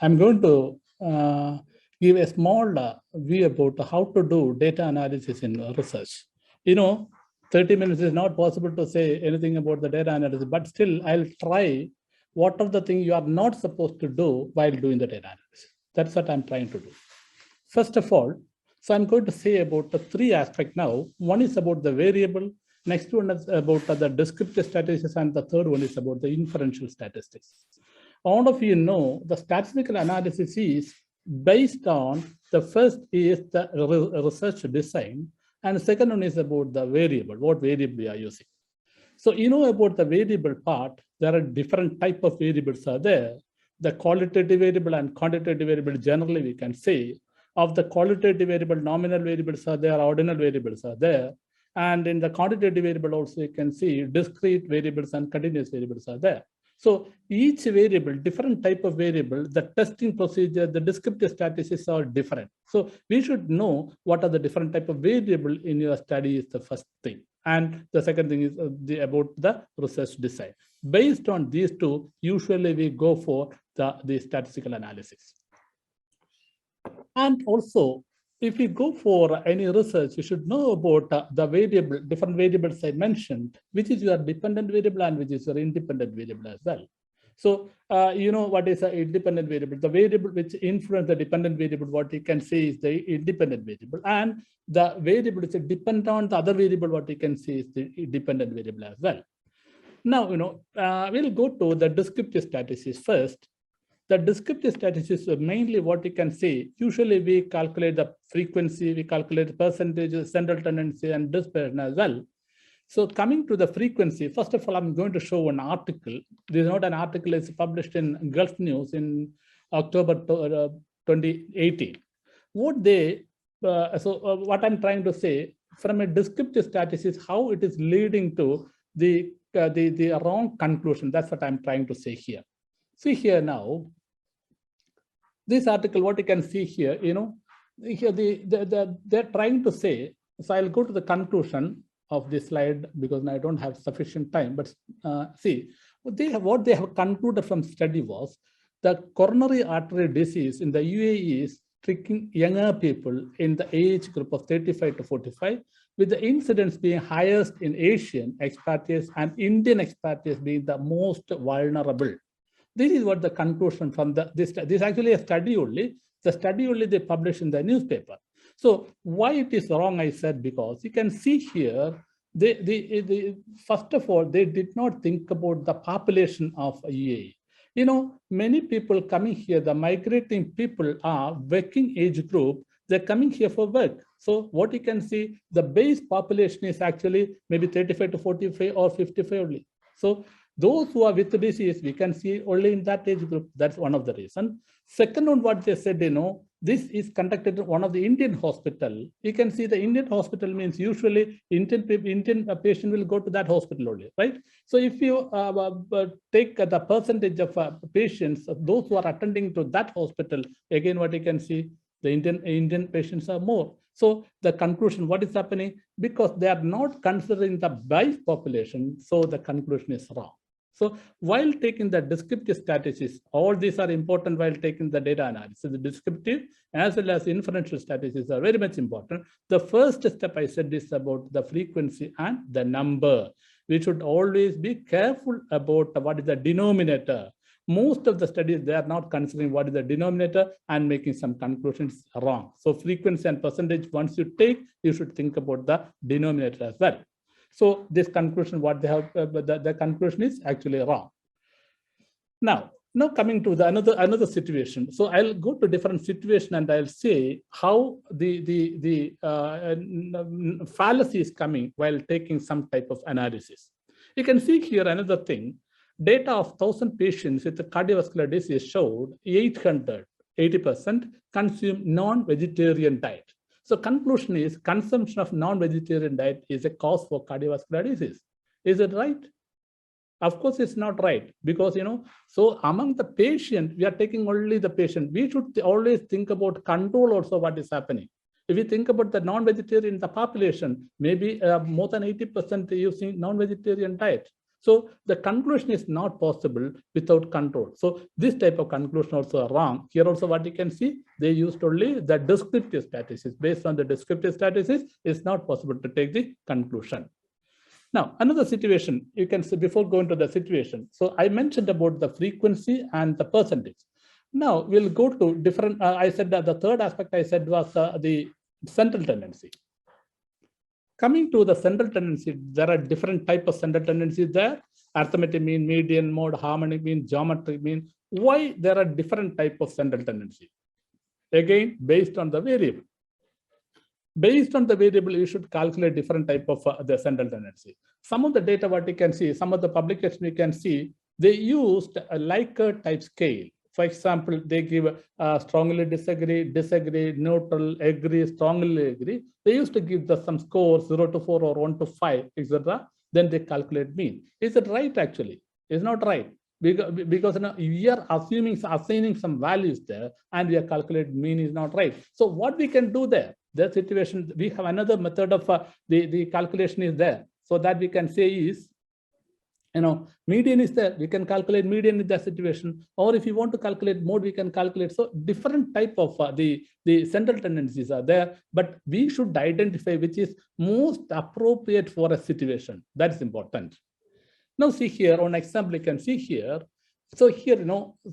I'm going to give a small view about how to do data analysis in research. 30 minutes is not possible to say anything about the data analysis, but still I'll try what are the things you are not supposed to do while doing the data analysis. That's what I'm trying to do. First of all, so I'm going to say about the three aspects now. One is about the variable, next one is about the descriptive statistics, and the third one is about the inferential statistics. All of you know the statistical analysis is based on the first is the research design, and the second one is about the variable, what variable we are using. So about the variable part, there are different type of variables are there. The qualitative variable and quantitative variable, generally we can say, of the qualitative variable, nominal variables are there, ordinal variables are there. And in the quantitative variable also you can see discrete variables and continuous variables are there. So each variable, different type of variable, the testing procedure, the descriptive statistics are different. So we should know what are the different type of variable in your study is the first thing. And the second thing is about the research design. Based on these two, usually we go for the statistical analysis. And also, if you go for any research, you should know about the variable, different variables I mentioned, which is your dependent variable and which is your independent variable as well. So, what is an independent variable? The variable which influence the dependent variable, what you can say is the independent variable. And the variable which depend on the other variable, what you can say is the dependent variable as well. Now, we'll go to the descriptive statistics first. The descriptive statistics are mainly what you can say. Usually we calculate the frequency, we calculate the percentage, central tendency, and dispersion as well. So coming to the frequency, first of all, I'm going to show an article. This is not an article, it's published in Gulf News in October 2018. What I'm trying to say, from a descriptive statistics, how it is leading to the wrong conclusion. That's what I'm trying to say here. See here now, this article, what you can see here, here they're trying to say, so I'll go to the conclusion of this slide because I don't have sufficient time, but see, what they have concluded from study was the coronary artery disease in the UAE is striking younger people in the age group of 35 to 45, with the incidence being highest in Asian expatriates and Indian expatriates being the most vulnerable. This is what the conclusion from this is actually a study only. The study only they publish in the newspaper. So why it is wrong, I said, because you can see here, first of all, they did not think about the population of UAE. Many people coming here, the migrating people are working age group, they're coming here for work. So what you can see, the base population is actually maybe 35 to 45 or 55 only. So those who are with the disease, we can see only in that age group. That's one of the reasons. Second one, what they said, this is conducted in one of the Indian hospital. You can see the Indian hospital means usually Indian patient will go to that hospital only, right? So if you take the percentage of patients, those who are attending to that hospital, again, what you can see, the Indian patients are more. So the conclusion, what is happening? Because they are not considering the base population, so the conclusion is wrong. So while taking the descriptive statistics, all these are important while taking the data analysis. The descriptive as well as inferential statistics are very much important. The first step I said is about the frequency and the number. We should always be careful about what is the denominator. Most of the studies, they are not considering what is the denominator and making some conclusions wrong. So frequency and percentage, once you take, you should think about the denominator as well. So this conclusion, what they have, the conclusion is actually wrong. Now coming to another situation. So I'll go to different situation and I'll say how the fallacy is coming while taking some type of analysis. You can see here another thing. Data of 1,000 patients with cardiovascular disease showed 80% consume non-vegetarian diet. So conclusion is consumption of non-vegetarian diet is a cause for cardiovascular disease. Is it right? Of course, it's not right because, so among the patient, we are taking only the patient. We should always think about control also what is happening. If you think about the non-vegetarian, the population, maybe more than 80% using non-vegetarian diet. So the conclusion is not possible without control. So this type of conclusion also are wrong. Here also what you can see, they used only the descriptive statistics. Based on the descriptive statistics, it's not possible to take the conclusion. Now, another situation, you can see before going to the situation. So I mentioned about the frequency and the percentage. Now we'll go to different, I said that the third aspect I said was the central tendency. Coming to the central tendency, there are different types of central tendencies there. Arithmetic mean, median, mode, harmonic mean, geometric mean. Why there are different types of central tendency? Again, based on the variable. Based on the variable, you should calculate different type of the central tendency. Some of the data what you can see, some of the publications you can see, they used a Likert type scale. For example, they give strongly disagree, disagree, neutral, agree, strongly agree. They used to give some scores 0 to 4 or 1 to 5, etc. Then they calculate mean. Is it right actually? It's not right. Because we are assigning some values there and we are calculating mean is not right. So what we can do there, the situation, we have another method of the calculation is there. So that we can say is, median is there, we can calculate median in that situation, or if you want to calculate mode, we can calculate. So different type of the central tendencies are there, but we should identify which is most appropriate for a situation. That is important. Now see here, on example, you can see here. So here,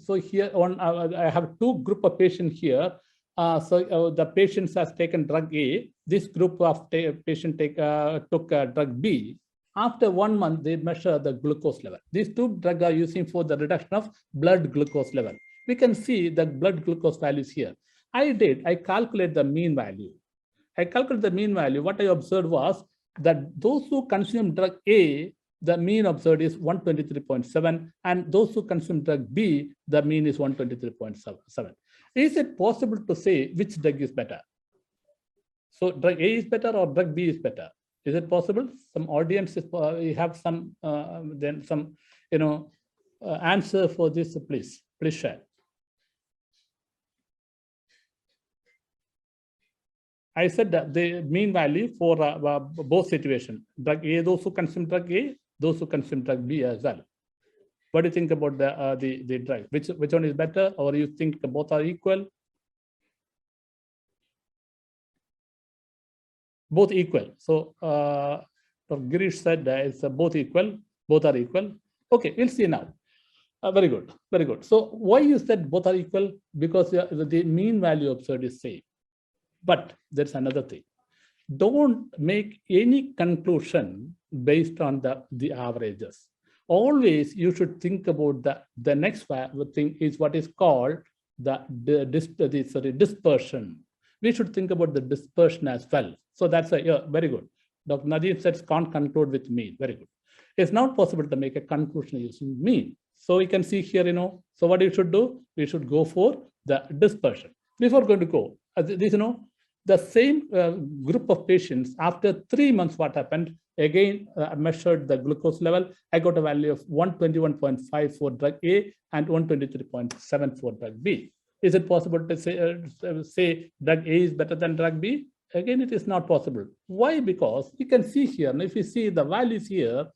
so here on I have two group of patients here. The patients has taken drug A. This group of patient took drug B. After 1 month, they measure the glucose level. These two drugs are using for the reduction of blood glucose level. We can see the blood glucose values here. I calculate the mean value. I calculate the mean value. What I observed was that those who consume drug A, the mean observed is 123.7, and those who consume drug B, the mean is 123.7. Is it possible to say which drug is better? So drug A is better or drug B is better? Is it possible? Some audiences have some answer for this, please share. I said that the mean value for both situations, drug A, those who consume drug A, those who consume drug B as well. What do you think about the drug? Which one is better, or you think both are equal? Both equal. So Dr. Girish said it's both equal. Both are equal. Okay, we'll see now. Very good. Very good. So why you said both are equal? Because the mean value observed is same. But there's another thing. Don't make any conclusion based on the averages. Always you should think about the next thing is what is called the dispersion. We should think about the dispersion as well. So that's very good. Dr. Nadeem says can't conclude with mean. Very good. It's not possible to make a conclusion using mean. So we can see here, so what you should do, we should go for the dispersion. Before going to go, the same group of patients, after 3 months, what happened? Again, I measured the glucose level. I got a value of 121.5 for drug A and 123.7 for drug B. Is it possible to say drug A is better than drug B? Again, it is not possible. Why? Because you can see here, and if you see the values here,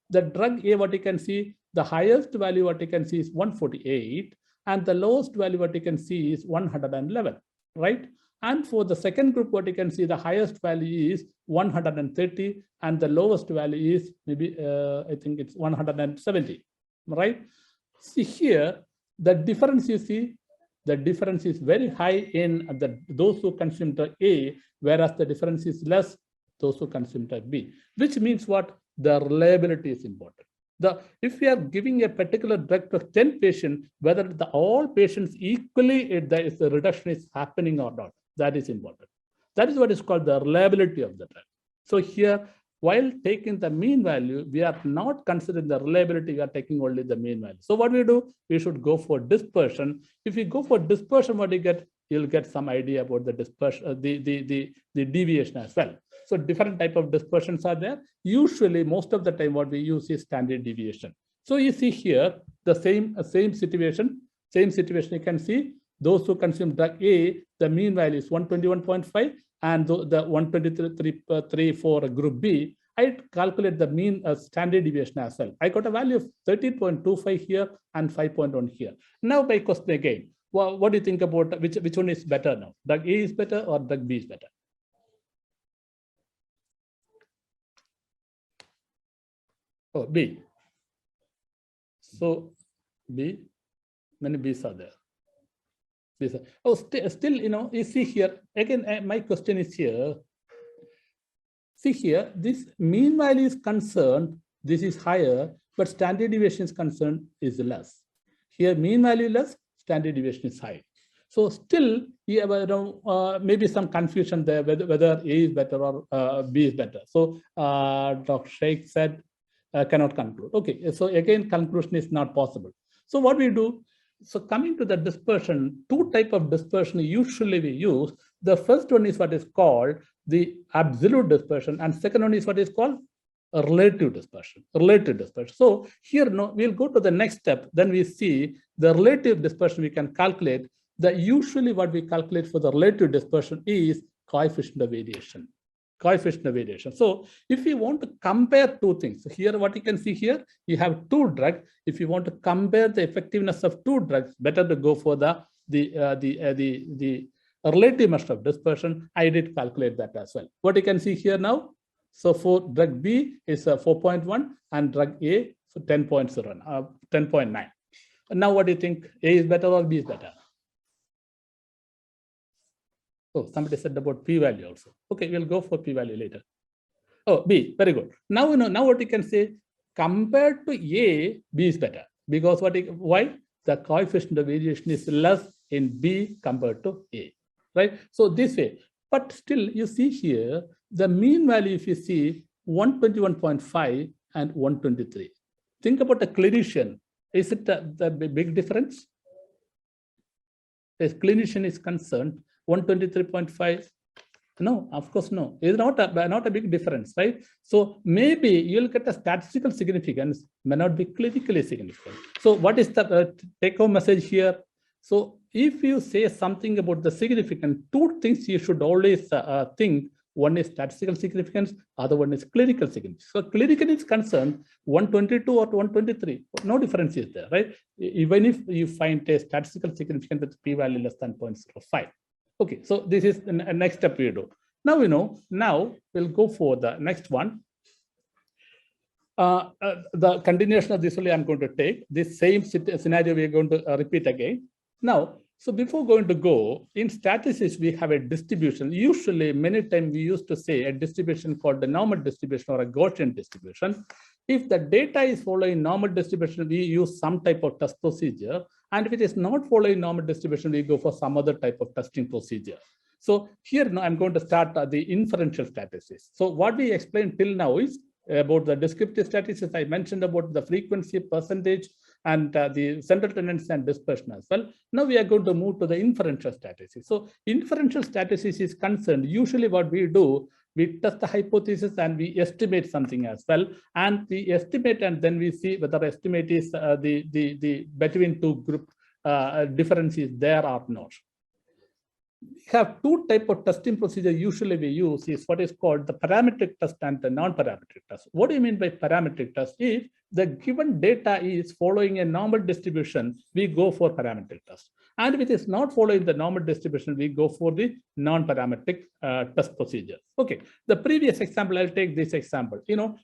the drug A, what you can see, the highest value what you can see is 148, and the lowest value what you can see is 111, right? And for the second group, what you can see, the highest value is 130, and the lowest value is maybe, I think it's 170, right? See here, the difference you see, the difference is very high in those who consume drug A, whereas the difference is less those who consume drug B, which means what? The reliability is important. If we are giving a particular drug to 10 patients, whether all patients equally, the reduction is happening or not, that is important. That is what is called the reliability of the drug. So here, while taking the mean value, we are not considering the reliability, we are taking only the mean value. So what we do, we should go for dispersion. If we go for dispersion, what you get, you'll get some idea about the dispersion, the deviation as well. So different type of dispersions are there. Usually, most of the time, what we use is standard deviation. So you see here, the same situation you can see, those who consume drug A, the mean value is 121.5, and the 123.3 for group B, I calculate the mean standard deviation as well. I got a value of 13.25 here and 5.1 here. Now my question again, what do you think about which one is better now? Drug A is better or drug B is better? Oh, B. So B, many B's are there. B's are, oh, still, you see here, again, my question is here. See here, this mean value is concerned, this is higher, but standard deviation is concerned is less. Here, mean value less, standard deviation is high. So still, you have, maybe some confusion there whether A is better or B is better. So Dr. Sheikh said cannot conclude. Okay, so again, conclusion is not possible. So what we do? So coming to the dispersion, two types of dispersion usually we use. The first one is what is called the absolute dispersion, and second one is what is called a relative dispersion. So here, we'll go to the next step. Then we see the relative dispersion we can calculate. That usually what we calculate for the relative dispersion is coefficient of variation. So if you want to compare two things, so here what you can see here, you have two drugs. If you want to compare the effectiveness of two drugs, better to go for the relative measure of dispersion. I did calculate that as well. What you can see here now, so for drug B is 4.1 and drug A, so 10.0, 10.9. Now what do you think? A is better or B is better? Oh, somebody said about p-value also. Okay, we'll go for p-value later. Oh, B, very good. Now now what you can say, compared to A, B is better. Because why? The coefficient of variation is less in B compared to A, right? So this way, but still you see here, the mean value, if you see 121.5 and 123. Think about a clinician. Is it the big difference? As clinician is concerned, 123.5, no, of course, no. It's not a big difference, right? So maybe you'll get a statistical significance, may not be clinically significant. So what is the take-home message here? So if you say something about the significance, two things you should always think. One is statistical significance, other one is clinical significance. So clinical is concerned, 122 or 123, no difference is there, right? Even if you find a statistical significance with p-value less than 0.05. Okay, so this is the next step we do. Now we know, now we'll go for the next one. The continuation of this only I'm going to take. This same scenario we are going to repeat again. Now, so before going to go, in statistics, we have a distribution. Usually, many times we used to say a distribution called the normal distribution or a Gaussian distribution. If the data is following normal distribution, we use some type of test procedure. And if it is not following normal distribution, we go for some other type of testing procedure. So here now I'm going to start the inferential statistics. So what we explained till now is about the descriptive statistics. I mentioned about the frequency, percentage, and the central tendency and dispersion as well. Now we are going to move to the inferential statistics. So inferential statistics is concerned, usually what we do, we test the hypothesis and we estimate something as well. And we estimate and then we see whether estimate is the between two group difference is there or not. We have two types of testing procedure usually we use is what is called the parametric test and the non-parametric test. What do you mean by parametric test? If the given data is following a normal distribution, we go for parametric test. And if it is not following the normal distribution, we go for the non-parametric test procedure. Okay, the previous example, I'll take this example.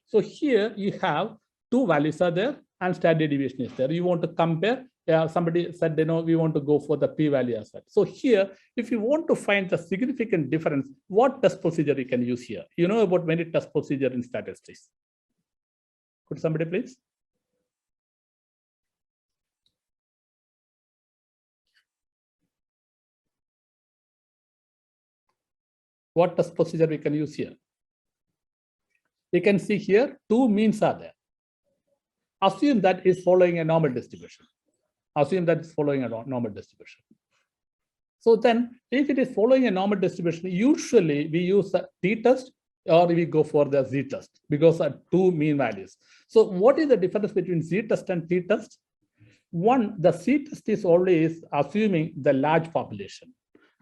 So here you have two values are there and standard deviation is there. You want to compare. Somebody said, we want to go for the p-value as well. So here, if you want to find the significant difference, what test procedure you can use here? You know about many test procedure in statistics. Could somebody please? What test procedure we can use here? We can see here, two means are there. Assume that is following a normal distribution. Assume that it's following a normal distribution. So then, if it is following a normal distribution, usually we use a t-test or we go for the z-test because of two mean values. So what is the difference between z-test and t-test? One, the z-test is always assuming the large population.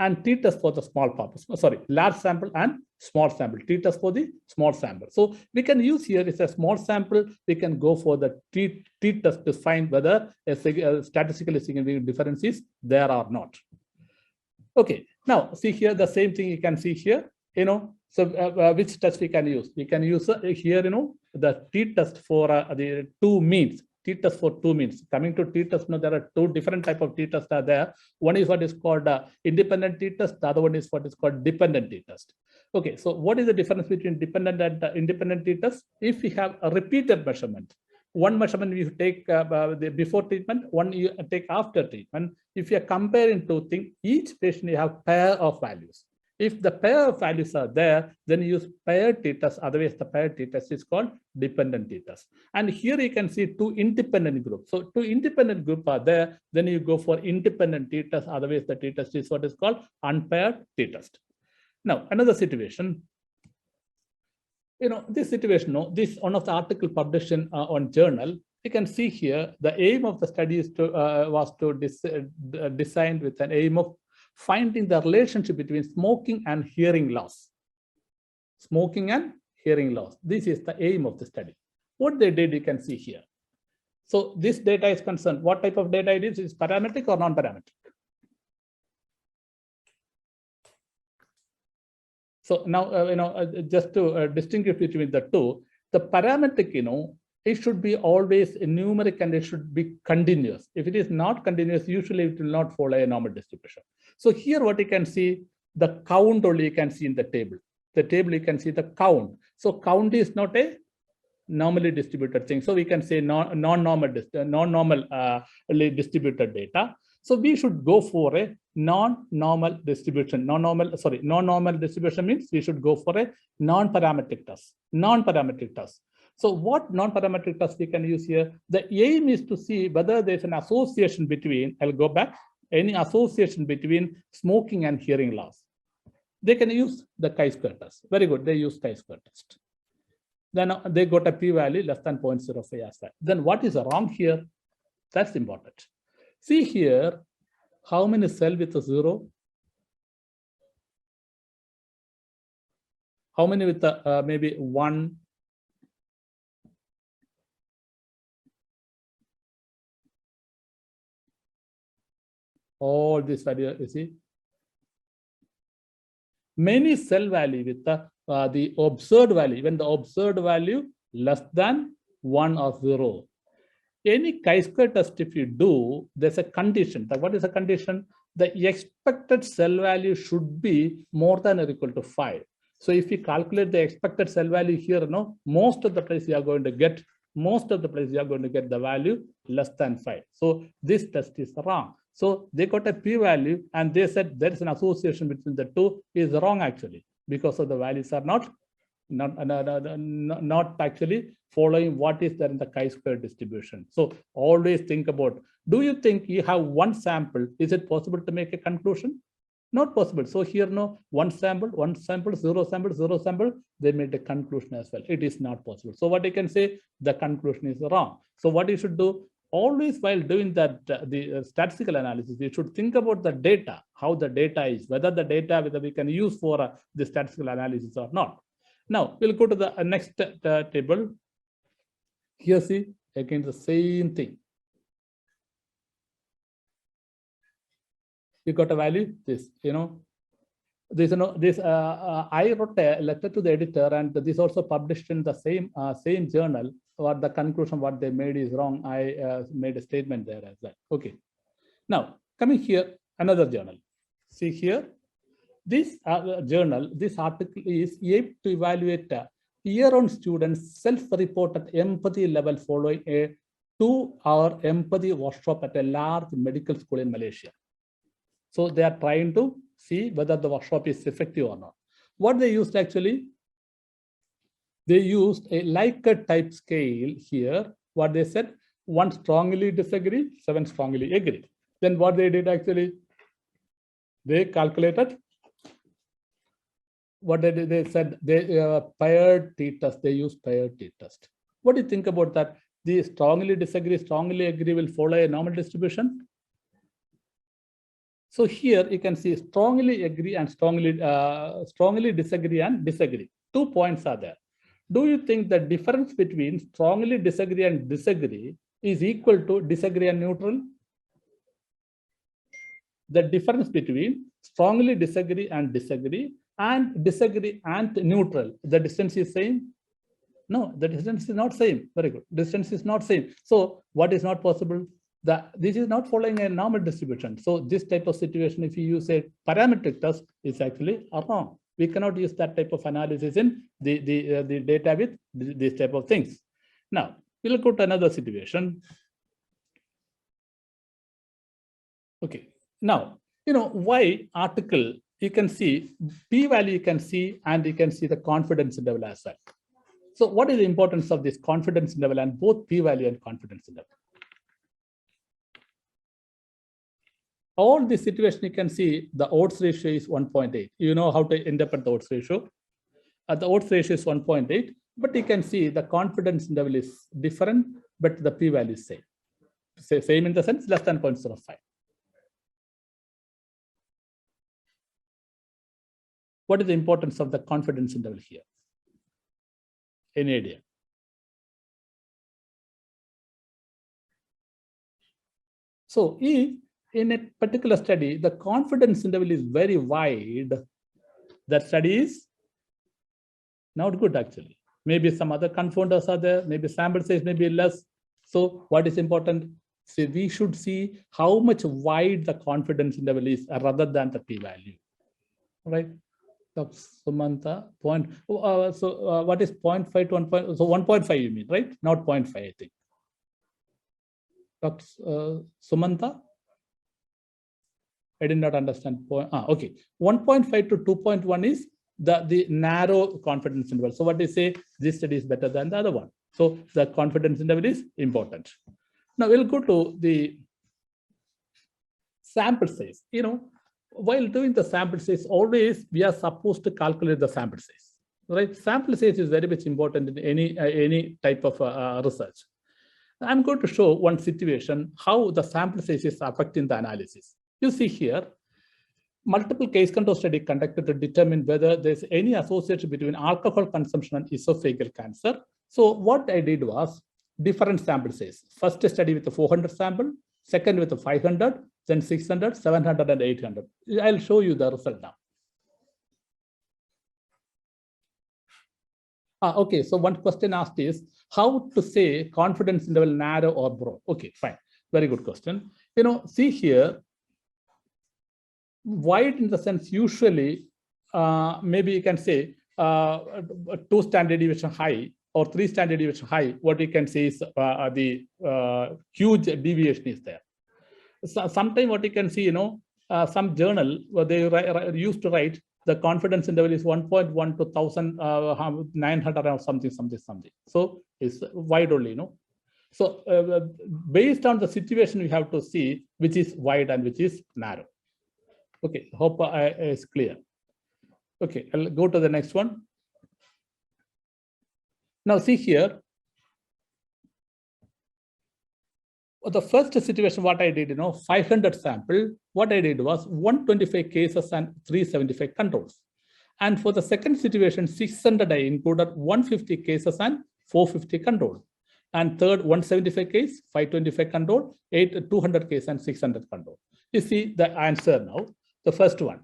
and t-test for the small purpose. Sorry, large sample and small sample. T-test for the small sample. So we can use here, it's a small sample. We can go for the t-test to find whether a statistically significant difference is there or not. Okay, now see here the same thing you can see here. So which test we can use? We can use here, the t-test for the two means. T-test for two means. Coming to t-test, there are two different type of t-tests are there. One is what is called independent t-test. The other one is what is called dependent t-test. Okay, so what is the difference between dependent and independent t-test? If we have a repeated measurement, one measurement you take before treatment, one you take after treatment. If you are comparing two things, each patient you have pair of values. If the pair of values are there, then you use paired t-test. Otherwise, the paired t-test is called dependent t-test. And here you can see two independent groups. So two independent groups are there. Then you go for independent t-test. Otherwise, the t-test is what is called unpaired t-test. Now, another situation. This situation, this one of the article published on journal. You can see here the aim of the study is was to design with an aim of finding the relationship between smoking and hearing loss. Smoking and hearing loss. This is the aim of the study. What they did, you can see here. So this data is concerned. What type of data it is? Is parametric or non-parametric? So now, just to distinguish between the two, the parametric, it should be always numeric and it should be continuous. If it is not continuous, usually it will not follow a normal distribution. So here what you can see, the count only you can see in the table. The table you can see the count. So count is not a normally distributed thing. So we can say non-normal distributed data. So we should go for a non-normal distribution. Non-normal distribution means we should go for a non-parametric test. Non-parametric test. So what non-parametric test we can use here? The aim is to see whether there's an association between, I'll go back, any association between smoking and hearing loss. They can use the chi-square test. Very good, they use chi-square test. Then they got a p-value less than 0.05 as well. Then what is wrong here? That's important. See here, how many cells with a 0? How many with a, maybe 1? All this value, you see. Many cell value with the observed value, even the observed value less than 1 or 0. Any chi-square test, if you do, there's a condition. What is the condition? The expected cell value should be more than or equal to 5. So if you calculate the expected cell value here, most of the place you are going to get, the value less than 5. So this test is wrong. So they got a p-value and they said there is an association between the two is wrong actually, because of the values are not actually following what is there in the chi-square distribution. So always think about, do you think you have one sample? Is it possible to make a conclusion? Not possible. So here, one sample, 0 sample, they made a conclusion as well. It is not possible. So what you can say, the conclusion is wrong. So what you should do, always while doing that, the statistical analysis, you should think about the data, how the data is, whether we can use for the statistical analysis or not. Now we'll go to the next table. Here, see, again, the same thing. You got a value, this, I wrote a letter to the editor, and this also published in the same journal. What the conclusion, what they made is wrong. I made a statement there as well. Okay. Now coming here, another journal. See here, this journal, this article is aimed to evaluate year-round students' self-reported empathy level following a 2-hour empathy workshop at a large medical school in Malaysia. So they are trying to see whether the workshop is effective or not. What they used actually, they used a Likert type scale here. What they said, 1 strongly disagree, 7 strongly agree. Then what they did actually, they calculated. What they did, they said they paired t-test. They used paired t-test. What do you think about that? The strongly disagree, strongly agree will follow a normal distribution. So here you can see strongly agree and strongly disagree and disagree. 2 points are there. Do you think the difference between strongly disagree and disagree is equal to disagree and neutral? The difference between strongly disagree and disagree and neutral, the distance is same? No, the distance is not same. Very good. Distance is not same. So what is not possible? This is not following a normal distribution. So this type of situation, if you use a parametric test, is actually wrong. We cannot use that type of analysis in the data with this type of things. Now, we'll go to another situation. Okay. Now, why article, you can see p-value, you can see, and you can see the confidence interval as well. So what is the importance of this confidence interval and both p-value and confidence interval? All this situation, you can see the odds ratio is 1.8. You know how to interpret the odds ratio. The odds ratio is 1.8, but you can see the confidence interval is different, but the p-value is same. Same in the sense less than 0.05. What is the importance of the confidence interval here? Any idea? So if in a particular study, the confidence interval is very wide, that study is not good actually. Maybe some other confounders are there, maybe sample size may be less. So what is important? So we should see how much wide the confidence interval is rather than the p-value, right? Sumanta, what is 0.5 to 1. So 1.5 you mean, right? Not 0.5, I think. Sumanta? I did not understand. Okay. 1.5 to 2.1 is the narrow confidence interval. So what they say, this study is better than the other one. So the confidence interval is important. Now we'll go to the sample size. While doing the sample size, always we are supposed to calculate the sample size, right? Sample size is very much important in any type of research. I'm going to show one situation, how the sample size is affecting the analysis. You see here, multiple case control study conducted to determine whether there's any association between alcohol consumption and esophageal cancer. So what I did was different sample size. First study with the 400 sample, second with the 500, then 600, 700, and 800. I'll show you the result now. Okay, so one question asked is how to say confidence interval narrow or broad. Okay, fine. Very good question. See here, wide in the sense usually, maybe you can say 2 standard deviation high or 3 standard deviation high. What you can say is the huge deviation is there. So sometimes what you can see, some journal where they used to write the confidence interval is 1.1 to 1,900 or something. So it's wide only, So based on the situation, we have to see which is wide and which is narrow. Okay, hope it's clear. Okay, I'll go to the next one. Now see here, the first situation, what I did, 500 sample, what I did was 125 cases and 375 controls. And for the second situation, 600, I included 150 cases and 450 control. And third, 175 case, 525 control, 200 case and 600 control. You see the answer now. The first one,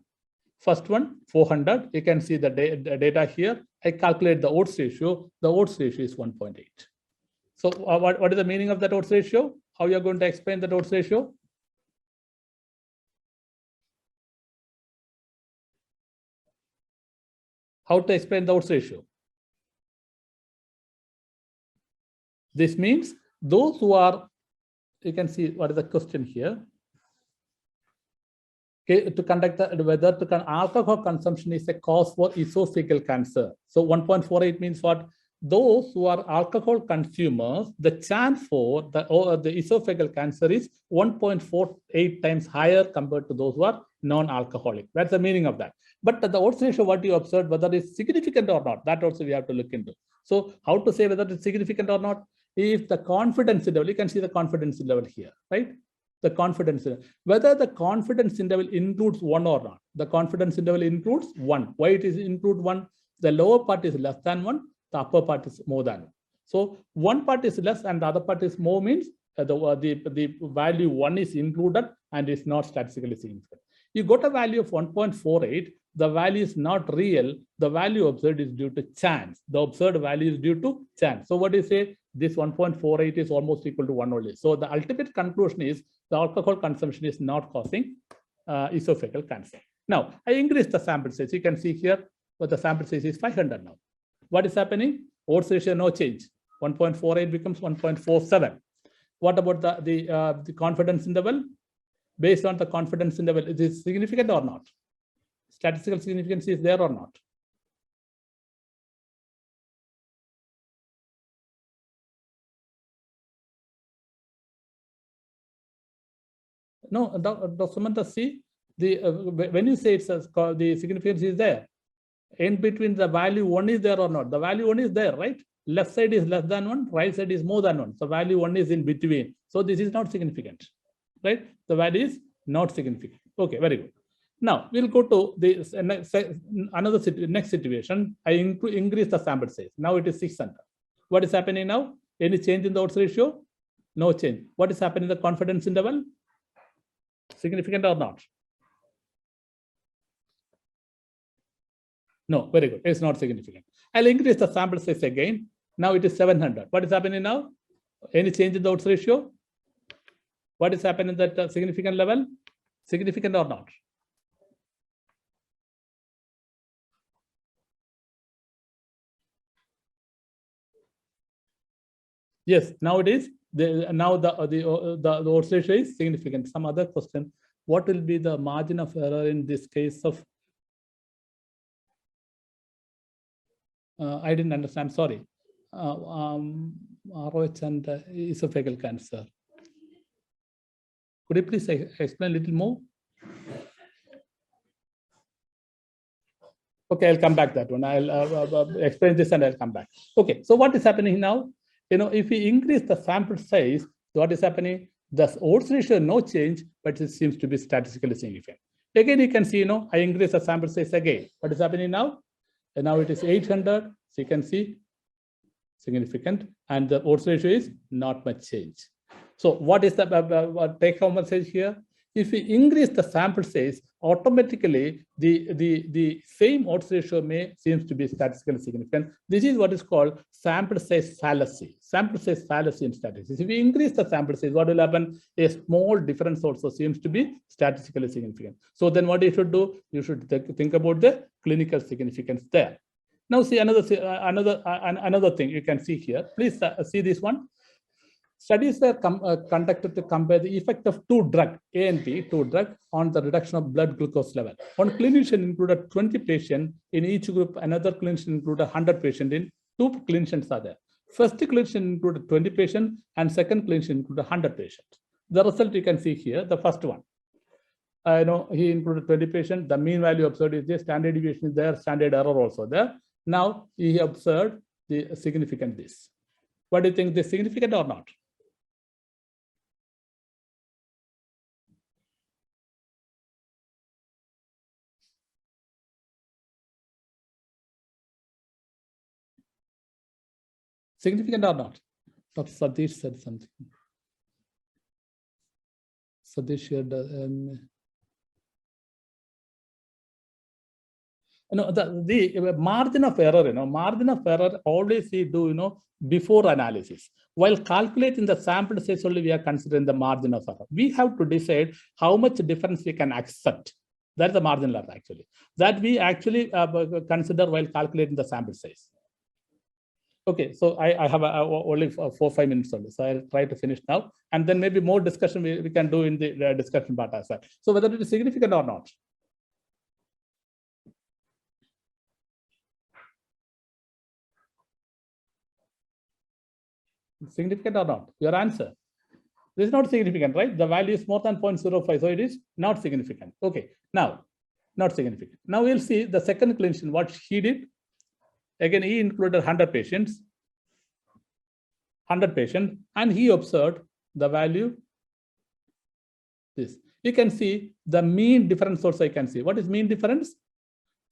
400, you can see the data here. I calculate the odds ratio. The odds ratio is 1.8. So what is the meaning of that odds ratio? How you are going to explain the odds ratio? How to explain the odds ratio? This means those who are, you can see what is the question here. Okay, to conduct whether alcohol consumption is a cause for esophageal cancer. So 1.48 means what? Those who are alcohol consumers, the chance for the esophageal cancer is 1.48 times higher compared to those who are non-alcoholic. That's the meaning of that. But the odds ratio, what you observed, whether it's significant or not, that also we have to look into. So how to say whether it's significant or not? If the confidence level, you can see the confidence level here, right? The confidence interval. Whether the confidence interval includes 1 or not. The confidence interval includes 1. Why it is include 1? The lower part is less than 1. The upper part is more than 1. So one part is less and the other part is more means the value 1 is included and is not statistically significant. You got a value of 1.48. The value is not real. The value observed is due to chance. The observed value is due to chance. So what do you say? This 1.48 is almost equal to 1 only. So the ultimate conclusion is the alcohol consumption is not causing esophageal cancer. Now, I increase the sample size. You can see here, but the sample size is 500 now. What is happening? Odds ratio, no change. 1.48 becomes 1.47. What about the confidence interval? Based on the confidence interval, is it significant or not? Statistical significance is there or not? No, Dr. Samantha, see, when you say it's the significance is there, in between the value 1 is there or not? The value 1 is there, right? Left side is less than 1, right side is more than 1. So value 1 is in between. So this is not significant, right? The value is not significant. Okay, very good. Now we'll go to the next situation. I increase the sample size. Now it is 600. What is happening now? Any change in the odds ratio? No change. What is happening in the confidence interval? Significant or not? No, very good. It's not significant. I'll increase the sample size again. Now it is 700. What is happening now? Any change in the odds ratio? What is happening at that significant level? Significant or not? Yes, now it is. Now the odds ratio is significant. Some other question. What will be the margin of error in this case of? I didn't understand. Sorry. ROH and esophageal cancer. Could you please explain a little more? Okay, I'll come back that one. I'll explain this and I'll come back. Okay, so what is happening now? If we increase the sample size, what is happening? The odds ratio no change, but it seems to be statistically significant. Again, you can see, I increase the sample size again. What is happening now? And now it is 800. So you can see significant, and the odds ratio is not much change. So what is the take-home message here? If we increase the sample size, automatically the same odds ratio seems to be statistically significant. This is what is called sample size fallacy. Sample size fallacy in statistics. If we increase the sample size, what will happen? A small difference also seems to be statistically significant. So then what you should do? You should think about the clinical significance there. Now see another thing you can see here. Please see this one. Studies were conducted to compare the effect of two drugs, A and B, on the reduction of blood glucose level. One clinician included 20 patients in each group. Another clinician included 100 patients. In two clinicians are there. First clinician included 20 patients and second clinician included 100 patients. The result you can see here, the first one. He included 20 patients. The mean value observed is there. Standard deviation is there. Standard error also there. Now he observed the significant this. What do you think? This significant or not? Significant or not? Dr. Satish said something. Satish shared. The margin of error, margin of error always we do, before analysis. While calculating the sample size only, we are considering the margin of error. We have to decide how much difference we can accept. That's the margin error actually. That we actually consider while calculating the sample size. Okay, so I have only 4-5 minutes only, so I'll try to finish now, and then maybe more discussion we can do in the discussion part as well. So whether it is significant or not. Significant or not? Your answer. This is not significant, right? The value is more than 0.05, so it is not significant. Okay, now, not significant. Now we'll see the second clinician, what he did. Again, he included 100 patients, and he observed the value this. You can see the mean difference also. You can see what is mean difference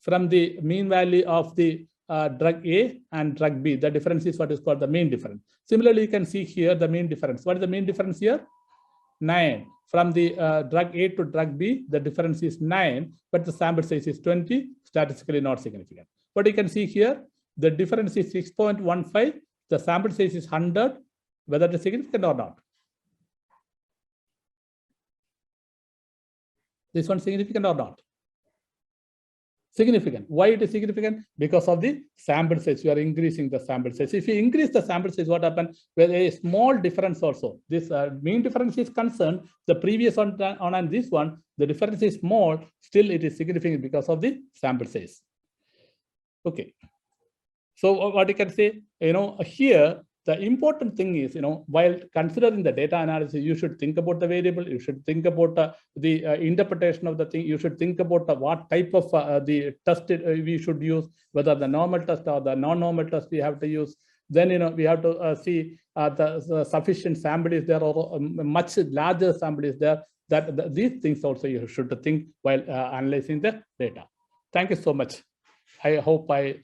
from the mean value of the drug A and drug B. The difference is what is called the mean difference. Similarly, you can see here the mean difference. What is the mean difference here? 9. From the drug A to drug B, the difference is 9, but the sample size is 20, statistically not significant. But you can see here, the difference is 6.15, the sample size is 100, whether it is significant or not. This one significant or not? Significant. Why it is significant? Because of the sample size. You are increasing the sample size. If you increase the sample size, what happens? Well, a small difference also. This mean difference is concerned. The previous one and this one, the difference is small. Still, it is significant because of the sample size. Okay. So what you can say, here, the important thing is, while considering the data analysis, you should think about the variable, you should think about the interpretation of the thing, you should think about what type of the test we should use, whether the normal test or the non-normal test we have to use. Then, we have to see the sufficient sample is there or much larger sample is there. These things also you should think while analyzing the data. Thank you so much. I hope I